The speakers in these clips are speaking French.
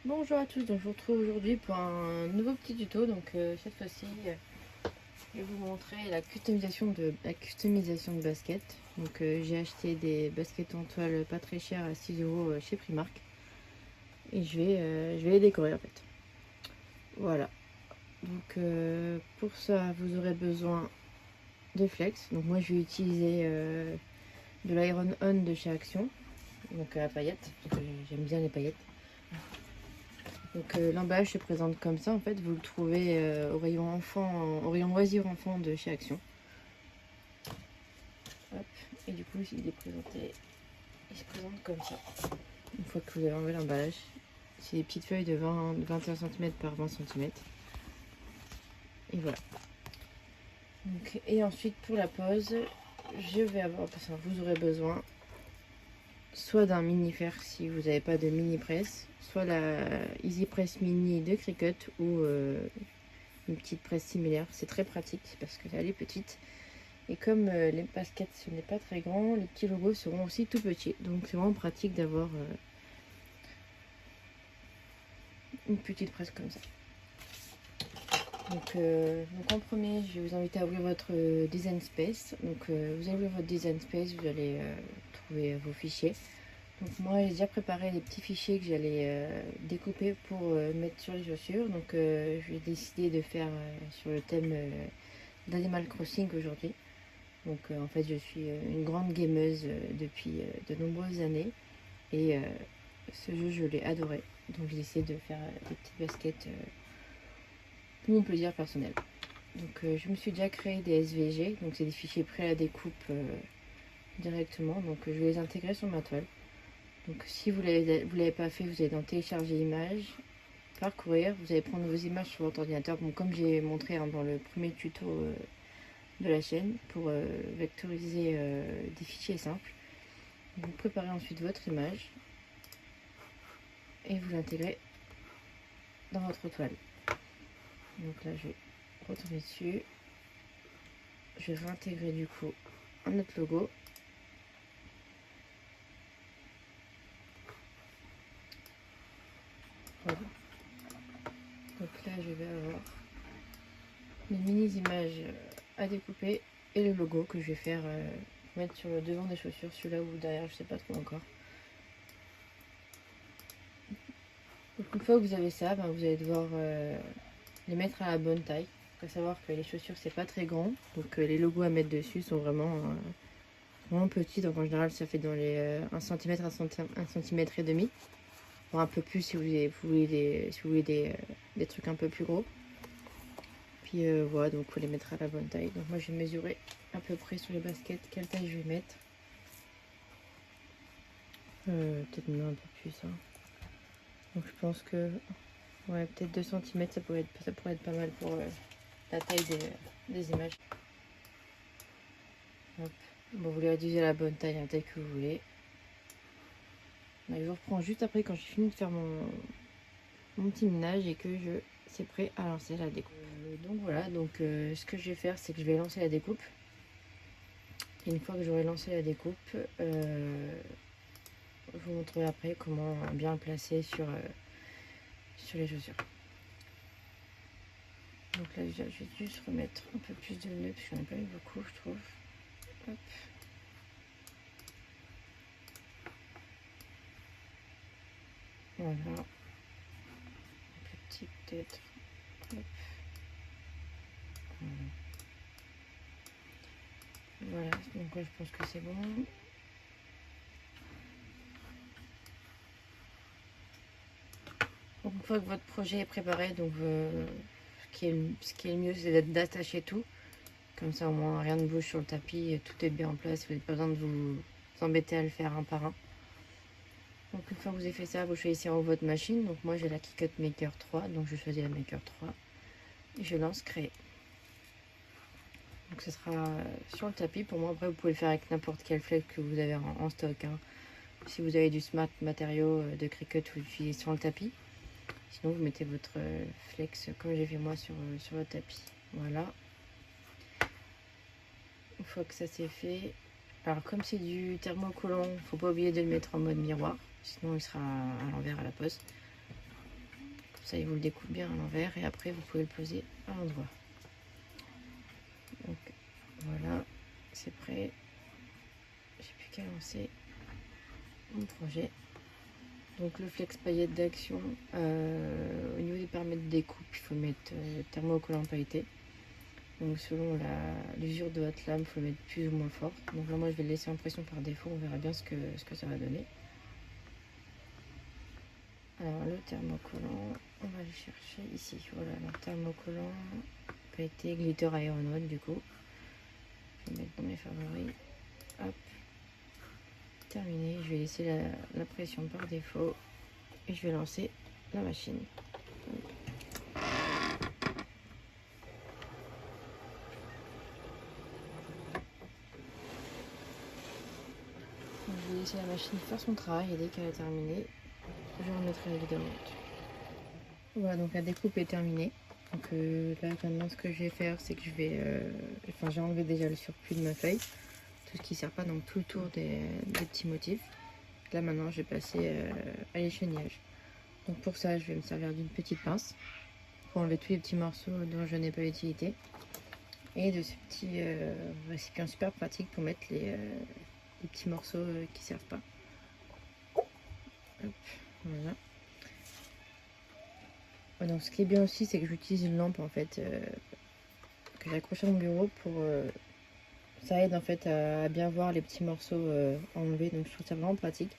Bonjour à tous, donc je vous retrouve aujourd'hui pour un nouveau petit tuto. Donc cette fois-ci, je vais vous montrer la customisation de baskets. Donc j'ai acheté des baskets en toile pas très chères à 6 euros chez Primark et je vais les décorer en fait. Voilà. Donc pour ça, vous aurez besoin de flex. Donc moi je vais utiliser de l'Iron On de chez Action, donc à paillettes, parce que j'aime bien les paillettes. Donc l'emballage se présente comme ça en fait, vous le trouvez au rayon enfant, au rayon loisirs enfant de chez Action. Hop. Et du coup il se présente comme ça. Une fois que vous avez enlevé l'emballage, c'est des petites feuilles de 21 cm par 20 cm. Et voilà. Donc, et ensuite pour la pose, vous aurez besoin soit d'un mini fer si vous n'avez pas de mini presse, soit la Easy Press Mini de Cricut ou une petite presse similaire. C'est très pratique parce que elle est petite. Et comme les baskets ce n'est pas très grand, les petits logos seront aussi tout petits. Donc c'est vraiment pratique d'avoir une petite presse comme ça. Donc en premier, je vais vous inviter à ouvrir votre Design Space. Donc vous allez ouvrir votre Design Space, vous allez trouver vos fichiers. Donc moi j'ai déjà préparé les petits fichiers que j'allais découper pour mettre sur les chaussures. Donc j'ai décidé de faire sur le thème d'Animal Crossing aujourd'hui. Donc en fait je suis une grande gameuse depuis de nombreuses années et ce jeu je l'ai adoré. Donc j'ai essayé de faire des petites baskets pour mon plaisir personnel. Donc je me suis déjà créé des SVG, donc c'est des fichiers prêts à la découpe directement. Donc je vais les intégrer sur ma toile. Donc si vous l'avez pas fait, vous allez dans télécharger images, parcourir, vous allez prendre vos images sur votre ordinateur. Bon, comme j'ai montré dans le premier tuto de la chaîne pour vectoriser des fichiers simples. Vous préparez ensuite votre image et vous l'intégrez dans votre toile. Donc là je vais retourner dessus, je vais réintégrer du coup un autre logo. Voilà. Donc là je vais avoir mes mini images à découper et le logo que je vais faire mettre sur le devant des chaussures, celui-là ou derrière, je sais pas trop encore. Donc une fois que vous avez ça, vous allez devoir les mettre à la bonne taille. Il faut savoir que les chaussures c'est pas très grand, donc les logos à mettre dessus sont vraiment petits. Donc en général ça fait dans les 1 cm, 1 cm et demi, voire un peu plus si vous voulez des trucs un peu plus gros. Puis voilà, donc il faut les mettre à la bonne taille. Donc moi j'ai mesuré à peu près sur les baskets quelle taille je vais mettre. Peut-être même un peu plus. Hein. Donc je pense que ouais, peut-être 2 cm ça pourrait être pas mal pour la taille des images. Hop. Bon, vous les réduisez à la bonne taille, la taille que vous voulez. Je vous reprends juste après quand j'ai fini de faire mon petit ménage et que c'est prêt à lancer la découpe. Donc voilà, ce que je vais faire, c'est que je vais lancer la découpe. Et une fois que j'aurai lancé la découpe, je vous montrerai après comment bien le placer sur les chaussures. Donc là déjà, je vais juste remettre un peu plus de nœuds parce que j'en ai pas eu beaucoup, je trouve. Hop. Voilà. Petit peut-être. Hop. Voilà, donc là je pense que c'est bon. Donc une fois que votre projet est préparé, donc ce qui est le mieux c'est d'attacher tout. Comme ça au moins rien ne bouge sur le tapis, tout est bien en place, vous n'avez pas besoin de vous embêter à le faire un par un. Donc une fois que vous avez fait ça, vous choisissez votre machine. Donc moi j'ai la Cricut Maker 3, donc je choisis la Maker 3 et je lance créer. Donc ce sera sur le tapis. Pour moi après vous pouvez le faire avec n'importe quel flex que vous avez en stock. Hein. Si vous avez du Smart Matériaux de Cricut, vous l'utilisez sur le tapis. Sinon vous mettez votre flex comme j'ai fait moi sur le tapis. Voilà. Une fois que ça c'est fait, alors comme c'est du thermocollant, faut pas oublier de le mettre en mode miroir, sinon il sera à l'envers à la pose. Comme ça, il vous le découpe bien à l'envers et après, vous pouvez le poser à l'endroit. Donc voilà, c'est prêt. J'ai plus qu'à lancer mon projet. Donc le flex paillette d'Action, au niveau des paramètres de découpe, il faut mettre thermocollant pailleté. Donc selon l'usure de votre lame, il faut le mettre plus ou moins fort. Donc là moi je vais le laisser en pression par défaut, on verra bien ce que ça va donner. Alors le thermocollant, on va le chercher ici. Voilà, le thermocollant pailleté, glitter aéronaute du coup. Je vais le mettre dans mes favoris. Hop. Terminé, je vais laisser la pression par défaut et je vais lancer la machine. Donc, je vais laisser la machine faire son travail et dès qu'elle est terminée, je remettrai la vidéo en route. Voilà, donc la découpe est terminée. Donc là maintenant ce que je vais faire c'est que je vais, j'ai enlevé déjà le surplus de ma feuille, tout ce qui ne sert pas, donc tout le tour des petits motifs. Là maintenant je vais passer à l'écheniage. Donc pour ça je vais me servir d'une petite pince pour enlever tous les petits morceaux dont je n'ai pas l'utilité et de ce petit récipient super pratique pour mettre les petits morceaux qui ne servent pas. Hop, voilà. Donc ce qui est bien aussi c'est que j'utilise une lampe en fait que j'accroche à mon bureau pour ça aide en fait à bien voir les petits morceaux enlevés, donc je trouve ça vraiment pratique.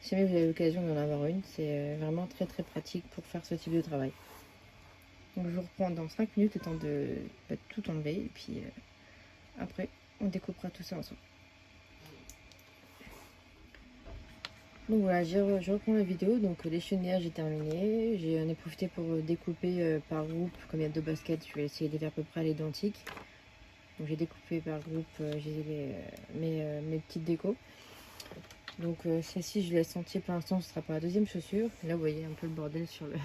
Si jamais vous avez l'occasion d'en avoir une, c'est vraiment très très pratique pour faire ce type de travail. Donc je vous reprends dans 5 minutes, le temps de tout enlever et puis après on découpera tout ça ensemble. Donc voilà, je reprends la vidéo, donc l'écheniage est terminé, j'en ai profité pour découper par groupe, comme il y a 2 baskets, je vais essayer de les faire à peu près à l'identique. Donc j'ai découpé par groupe, j'ai mes petites décos. Donc celle-ci je laisse entier pour l'instant, ce sera pour la deuxième chaussure. Là vous voyez un peu le bordel sur le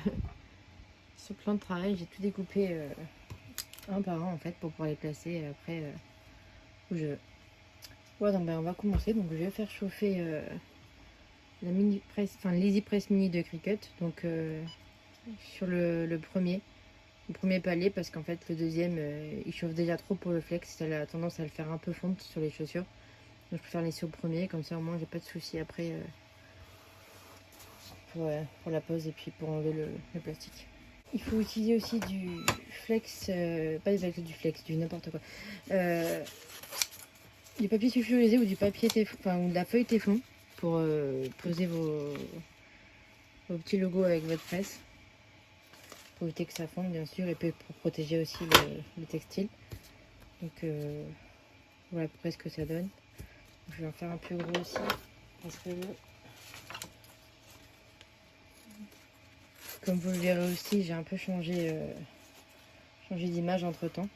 sur le plan de travail, j'ai tout découpé un par un en fait pour pouvoir les placer après où je veux. Voilà, donc on va commencer, donc je vais faire chauffer la mini press, enfin l'Easy Press Mini de Cricut, donc sur le premier palier, parce qu'en fait le deuxième il chauffe déjà trop pour le flex, ça a tendance à le faire un peu fondre sur les chaussures. Donc je préfère laisser au premier, comme ça au moins j'ai pas de soucis après pour la pose et puis pour enlever le plastique. Il faut utiliser aussi du flex, pas du flex, du n'importe quoi. Du papier sulfurisé ou du papier téflon, ou de la feuille téflon pour poser vos petits logos avec votre presse. Pour éviter que ça fonde bien sûr et puis pour protéger aussi le textile. Donc voilà à peu près ce que ça donne. Je vais en faire un peu gros aussi parce que comme vous le verrez aussi, j'ai un peu changé d'image entre temps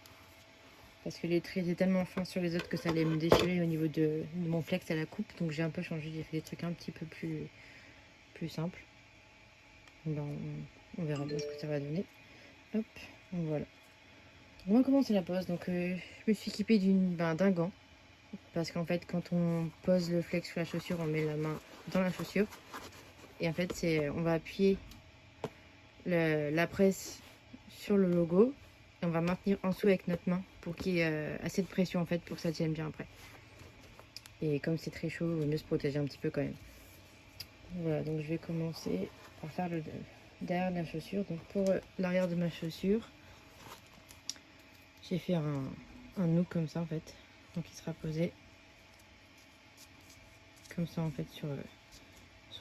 parce que les traits étaient tellement fins sur les autres que ça allait me déchirer au niveau de mon flex à la coupe, donc j'ai un peu changé, j'ai fait des trucs un petit peu plus simples. Ben, on verra bien ce que ça va donner. Hop, donc voilà. On va commencer la pose. Donc je me suis équipée d'un gant parce qu'en fait quand on pose le flex sur la chaussure, on met la main dans la chaussure et en fait on va appuyer la presse sur le logo et on va maintenir en dessous avec notre main pour qu'il y ait assez de pression en fait pour que ça tienne bien après. Et comme c'est très chaud, il vaut mieux se protéger un petit peu quand même. Voilà, donc je vais commencer par faire le derrière de la chaussure. Donc pour l'arrière de ma chaussure, j'ai fait un nœud comme ça en fait, donc il sera posé comme ça en fait sur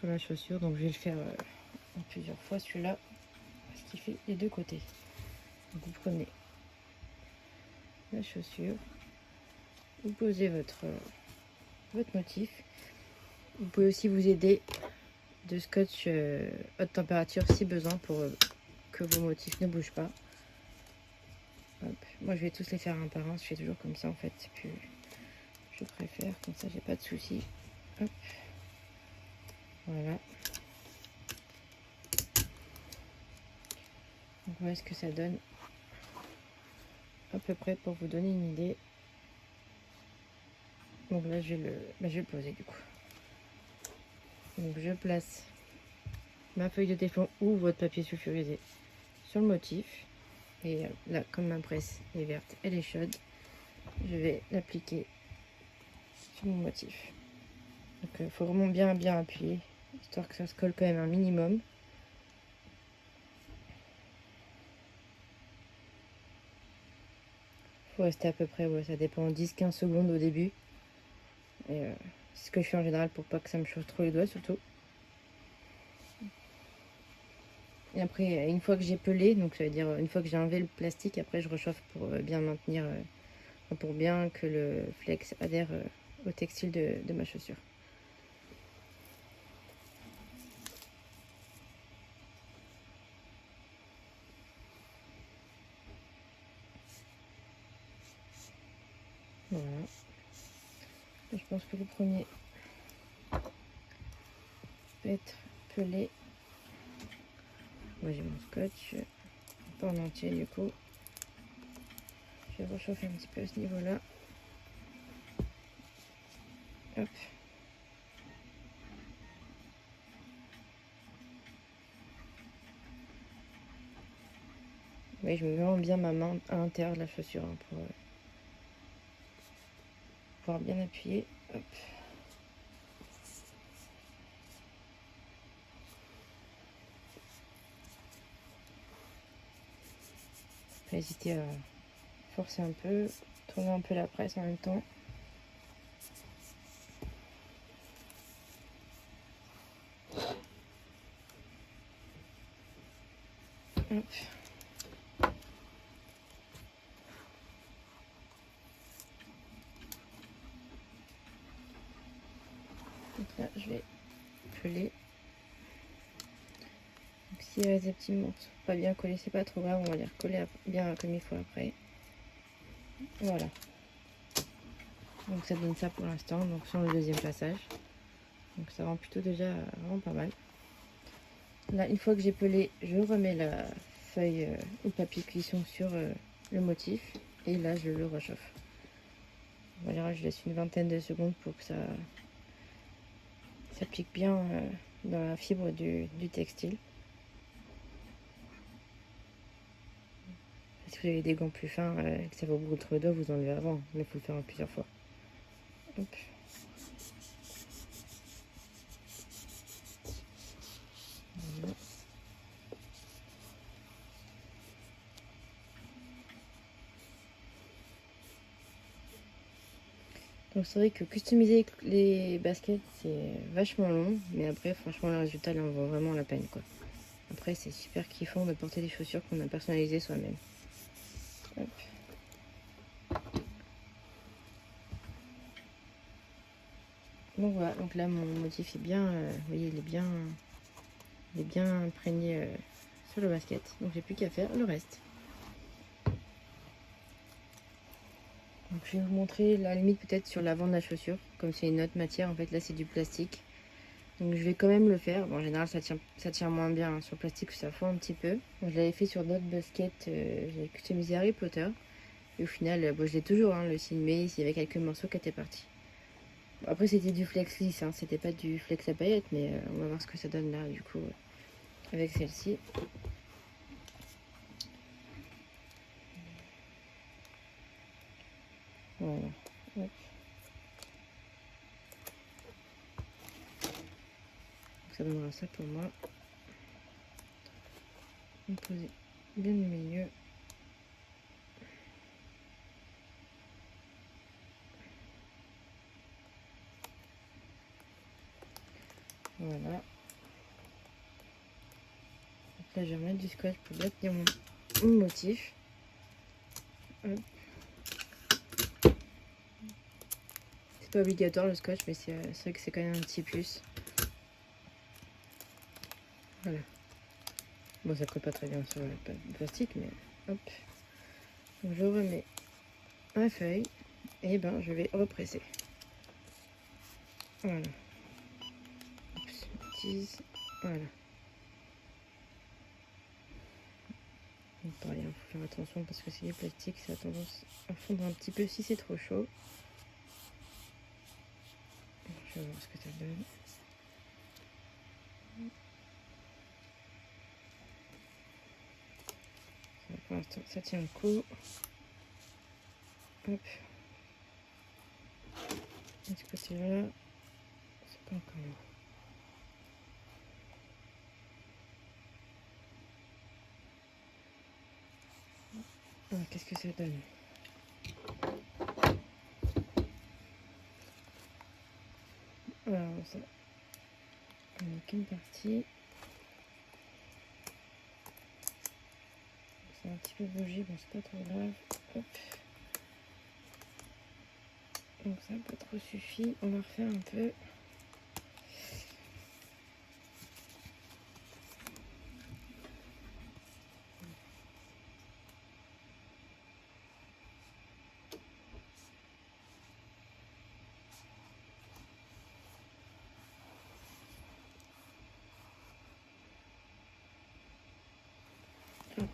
la chaussure. Donc je vais le faire en plusieurs fois celui-là parce qu'il fait les deux côtés. Donc vous prenez la chaussure, vous posez votre motif. Vous pouvez aussi vous aider de scotch haute température si besoin pour que vos motifs ne bougent pas. Hop. Moi je vais tous les faire un par un, je fais toujours comme ça en fait, puis je préfère, comme ça j'ai pas de soucis. Hop. Voilà. Donc voilà ce que ça donne à peu près pour vous donner une idée. Donc là je vais le poser du coup. Donc je place ma feuille de téflon ou votre papier sulfurisé sur le motif. Et là, comme ma presse est verte, elle est chaude, je vais l'appliquer sur mon motif. Donc il faut vraiment bien appuyer, histoire que ça se colle quand même un minimum. Il faut rester à peu près, ça dépend, 10-15 secondes au début. Et c'est ce que je fais en général pour pas que ça me chauffe trop les doigts surtout. Et après, une fois que j'ai pelé, donc ça veut dire une fois que j'ai enlevé le plastique, après je réchauffe pour bien maintenir, pour bien que le flex adhère au textile de ma chaussure. Voilà. Je pense que le premier peut être pelé. Moi j'ai mon scotch, pas en entier du coup. Je vais réchauffer un petit peu à ce niveau-là. Hop. Oui, je mets vraiment bien ma main à l'intérieur de la chaussure pour pouvoir bien appuyer. Hop. Pas hésiter à forcer un peu, tourner un peu la presse en même temps. Hop. Donc là, je vais peler. Donc s'il reste des petits morceaux pas bien collés, c'est pas trop grave, on va les recoller bien comme il faut après. Voilà. Donc ça donne ça pour l'instant, donc sur le deuxième passage. Donc ça rend plutôt déjà vraiment pas mal. Là, une fois que j'ai pelé, je remets la feuille ou papier cuisson sur le motif et là je le réchauffe. Voilà, je laisse une vingtaine de secondes pour que ça s'applique bien dans la fibre du textile. Si vous avez des gants plus fins et que ça vous brûle trop les doigts, vous enlevez avant, mais il faut le faire en plusieurs fois. Hop. Voilà. Donc c'est vrai que customiser les baskets c'est vachement long, mais après franchement le résultat il en vaut vraiment la peine quoi. Après c'est super kiffant de porter des chaussures qu'on a personnalisées soi-même. Hop. Donc voilà, donc là mon motif est bien, vous voyez il est bien imprégné sur le basket. Donc j'ai plus qu'à faire le reste. Donc je vais vous montrer la limite peut-être sur l'avant de la chaussure, comme c'est une autre matière, en fait là c'est du plastique. Donc je vais quand même le faire. Bon, en général ça tient moins bien hein. Sur le plastique ça fond un petit peu. Bon, je l'avais fait sur d'autres baskets, j'ai customisé Harry Potter. Et au final, bon, je l'ai toujours hein, le signe, mais il y avait quelques morceaux qui étaient partis. Bon, après c'était du flex lisse, hein, c'était pas du flex à paillettes, mais on va voir ce que ça donne là du coup avec celle-ci. Voilà. Hop. Ça donnera ça pour moi. On poser bien au milieu. Voilà. Donc là, je vais remettre du scotch pour bien tenir mon motif. Hop. C'est pas obligatoire le scotch, mais c'est vrai que c'est quand même un petit plus. Voilà. Bon, ça colle pas très bien sur le plastique, mais hop. Donc je remets ma feuille et ben je vais represser. Voilà. Oups, bêtise. Voilà. Donc pareil, il faut faire attention parce que c'est du plastique, ça a tendance à fondre un petit peu si c'est trop chaud. Je vais voir ce que ça donne. l'instant ça tient le coup. Hop. De ce côté-là, c'est pas encore là. Alors, qu'est-ce que ça donne? Alors ça, on n'a qu'une partie. C'est un petit peu bougé, bon c'est pas trop grave. Hop. Donc ça n'a pas trop suffi, on va refaire un peu. Hop.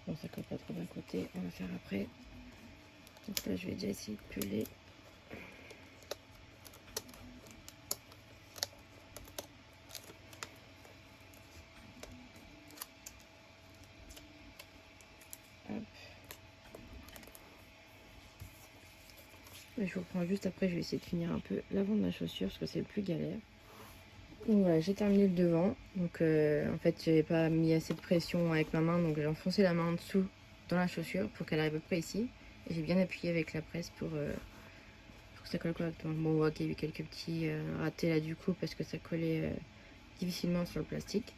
Bon ça colle pas trop d'un côté, on va faire après. Donc là je vais déjà essayer de puller. Hop. Et je vous reprends juste après, je vais essayer de finir un peu l'avant de la chaussure parce que c'est le plus galère. Donc voilà, j'ai terminé le devant. Donc en fait, j'avais pas mis assez de pression avec ma main, donc j'ai enfoncé la main en dessous dans la chaussure pour qu'elle arrive à peu près ici. Et j'ai bien appuyé avec la presse pour que ça colle correctement. Bon, on voit qu'il y a eu quelques petits ratés là du coup parce que ça collait difficilement sur le plastique.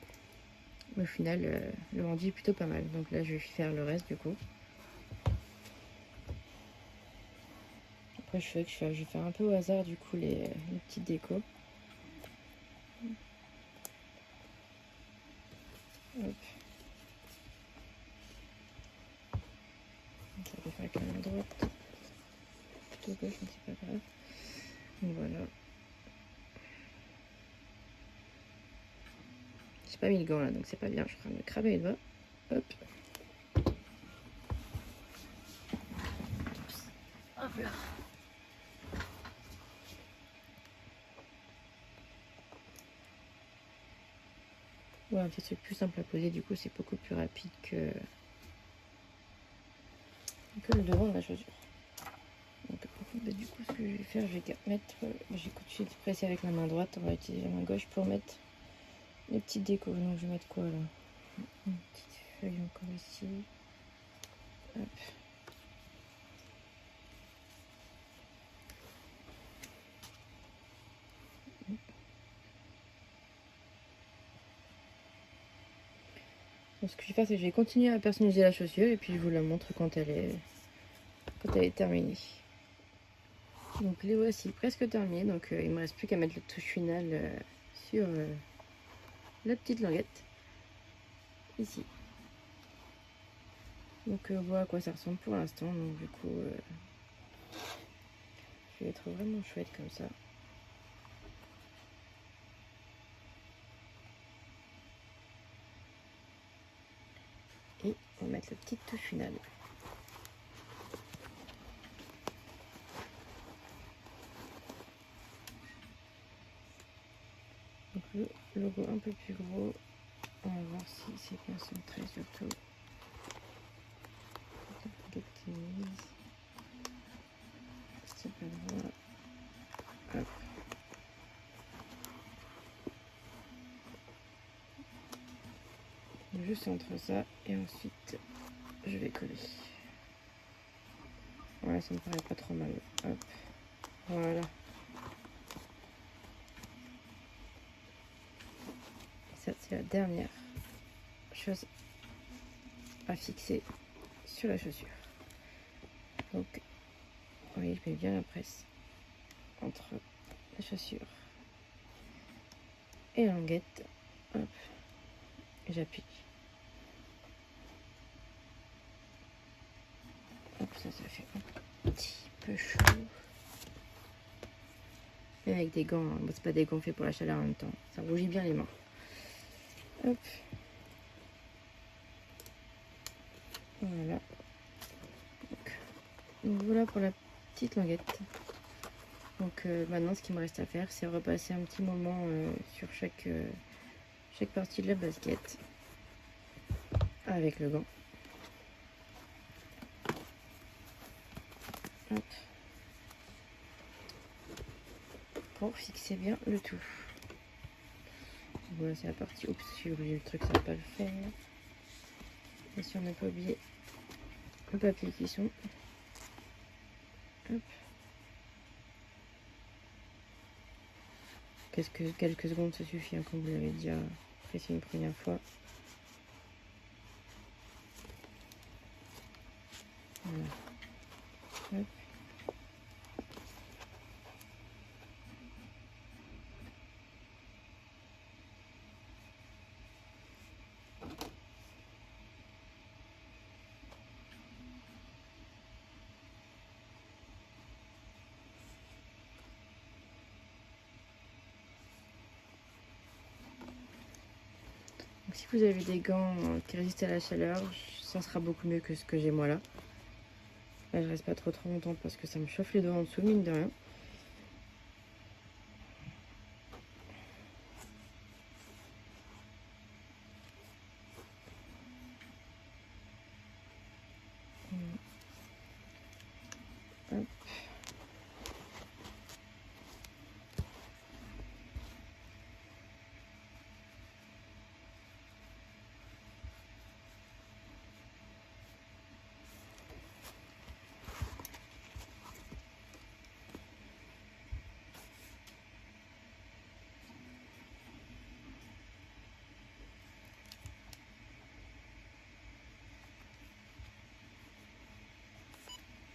Mais au final, le rendu est plutôt pas mal. Donc là, je vais faire le reste du coup. Après, je vais faire un peu au hasard du coup les petites décos. Hop. Ça peut faire avec la main droite. Plutôt gauche, mais c'est pas grave. Donc voilà. J'ai pas mis le gant là, donc c'est pas bien. Je vais me cramer les doigts. Hop. Hop là. Ouais, en fait, c'est plus simple à poser. Du coup, c'est beaucoup plus rapide que le devant de la chaussure. Donc, bah, du coup, ce que je vais faire, je vais mettre. J'ai continué de presser avec la main droite. On va utiliser la main gauche pour mettre les petites décos. Donc, je vais mettre quoi là? Une petite feuille encore ici. Hop. Donc, ce que je vais faire, c'est que je vais continuer à personnaliser la chaussure et puis je vous la montre quand elle est terminée. Donc les voici presque terminés. Donc il me reste plus qu'à mettre le touche final sur la petite languette ici. Donc voilà à quoi ça ressemble pour l'instant. Donc du coup, je vais être vraiment chouette comme ça. Et on va mettre la petite touche finale. Donc le logo un peu plus gros. On va voir si c'est bien centré surtout. C'est pas droit. Hop. Juste entre ça et ensuite je vais coller. Voilà, ça me paraît pas trop mal. Hop. Voilà. Ça, c'est la dernière chose à fixer sur la chaussure. Donc, vous voyez, je mets bien la presse entre la chaussure et la languette. Hop. Et j'appuie. Hop, ça fait un petit peu chaud. Et avec des gants, hein. Bon, c'est pas des gants faits pour la chaleur en même temps. Ça rougit bien les mains. Hop. Voilà. Donc voilà pour la petite languette. Donc maintenant, ce qu'il me reste à faire, c'est repasser un petit moment sur chaque partie de la basket. avec le gant. Hop. Pour fixer bien le tout. Voilà, c'est la partie. Oups, j'ai oublié le truc, ça va pas le faire. Et si on n'a pas oublié le papier cuisson. Hop. Quelques secondes, ça suffit, hein, comme vous l'avez déjà fait une première fois. Voilà. Hop. Donc, si vous avez des gants qui résistent à la chaleur, ça sera beaucoup mieux que ce que j'ai moi là. Là, je reste pas trop longtemps parce que ça me chauffe les doigts en dessous, mine de rien. Hop.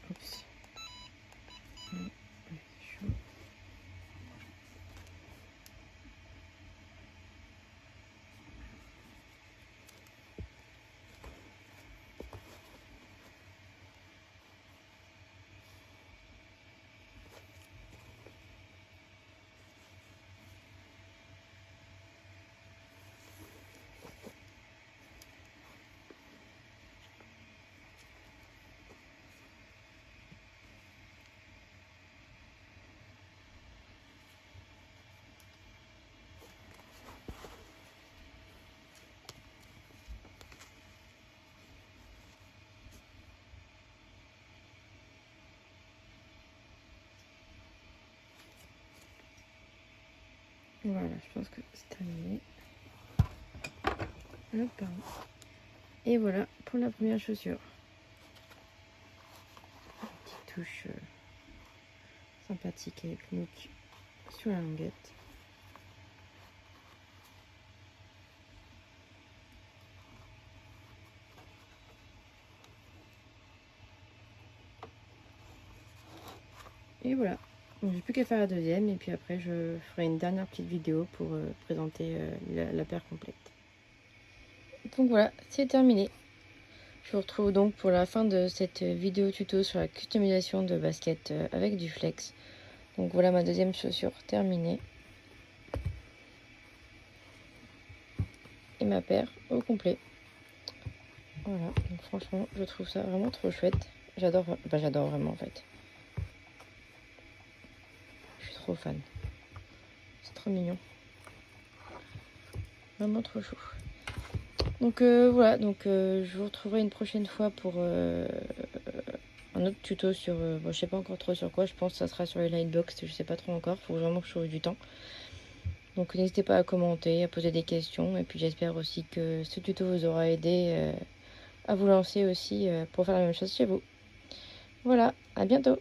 Oups. Chaud. Voilà, je pense que c'est terminé. Hop, pardon. Et voilà pour la première chaussure. Une petite touche sympathique avec Mook sur la languette. Et voilà. Donc j'ai plus qu'à faire la deuxième et puis après je ferai une dernière petite vidéo pour présenter la paire complète. Donc voilà, c'est terminé. Je vous retrouve donc pour la fin de cette vidéo tuto sur la customisation de baskets avec du flex. Donc voilà ma deuxième chaussure terminée. Et ma paire au complet. Voilà, donc franchement je trouve ça vraiment trop chouette. J'adore vraiment en fait. Je suis trop fan. C'est trop mignon. Vraiment trop chou. Donc voilà, donc je vous retrouverai une prochaine fois pour un autre tuto sur... bon, je sais pas encore trop sur quoi, je pense que ça sera sur les lightbox, je sais pas trop encore, faut vraiment que je trouve du temps. Donc n'hésitez pas à commenter, à poser des questions, et puis j'espère aussi que ce tuto vous aura aidé à vous lancer aussi pour faire la même chose chez vous. Voilà, à bientôt!